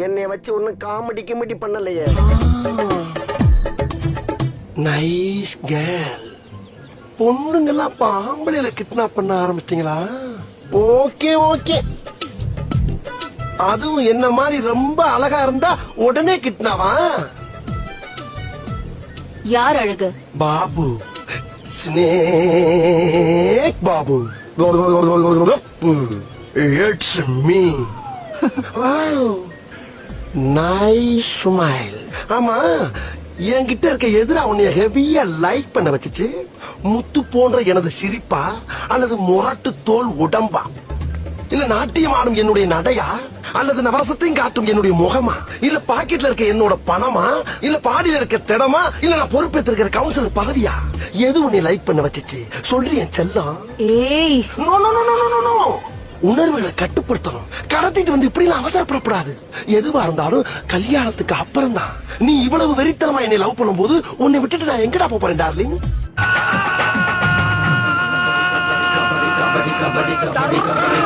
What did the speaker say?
என்னைய வச்சு ஒன்னும் காமெடி கிமெடி பண்ணலையே. Nice girl. பொண்ணுங்கெல்லாம் ஆம்பளையில கிட்னாப் பண்ண ஆரம்பிச்சிட்டீங்களா? Okay okay. அதுவும் என்ன மாதிரி ரொம்ப அழகா இருந்தா உடனே கிட்னாவா? யார் அழகு? Babu. Snake Babu. It's me. Nice smile. ஆமா, என்கிட்ட இருக்க எதிரா உன்னைய ஹெவியா லைக் பண்ண வச்சுச்சு முத்து போன்ற எனது சிரிப்பா அல்லது முரட்டு தோல் உடம்பா, இல்ல நாட்டியம் ஆடும் என்னுடைய நடையா அல்லது நவரசத்தையும் காட்டும் என்னுடைய முகமா, இல்ல பாக்கெட்ல இருக்க என்னோட பணமா, இல்ல பாடியில இருக்க திடமா, இல்ல நான் பொறுப்பேற்றிருக்கிற கவுன்சிலர் பதவியா? எது உன்னை லைக் பண்ண வச்சுச்சு சொல்றேன் செல்லம். ஏய், no no no no no no. உணர்வுகளை கட்டுப்படுத்தணும். கடத்திட்டு வந்து இப்படி எல்லாம் அவசரப்படக்கூடாது. எதுவா இருந்தாலும் கல்யாணத்துக்கு அப்புறம் தான். நீ இவ்வளவு வெறித்தனமா என்னை லவ் பண்ணும் போது உன்னை விட்டுட்டு நான் எங்கடா போறேன் டார்லிங்? கபடி கபடி கபடி கபடி கபடி.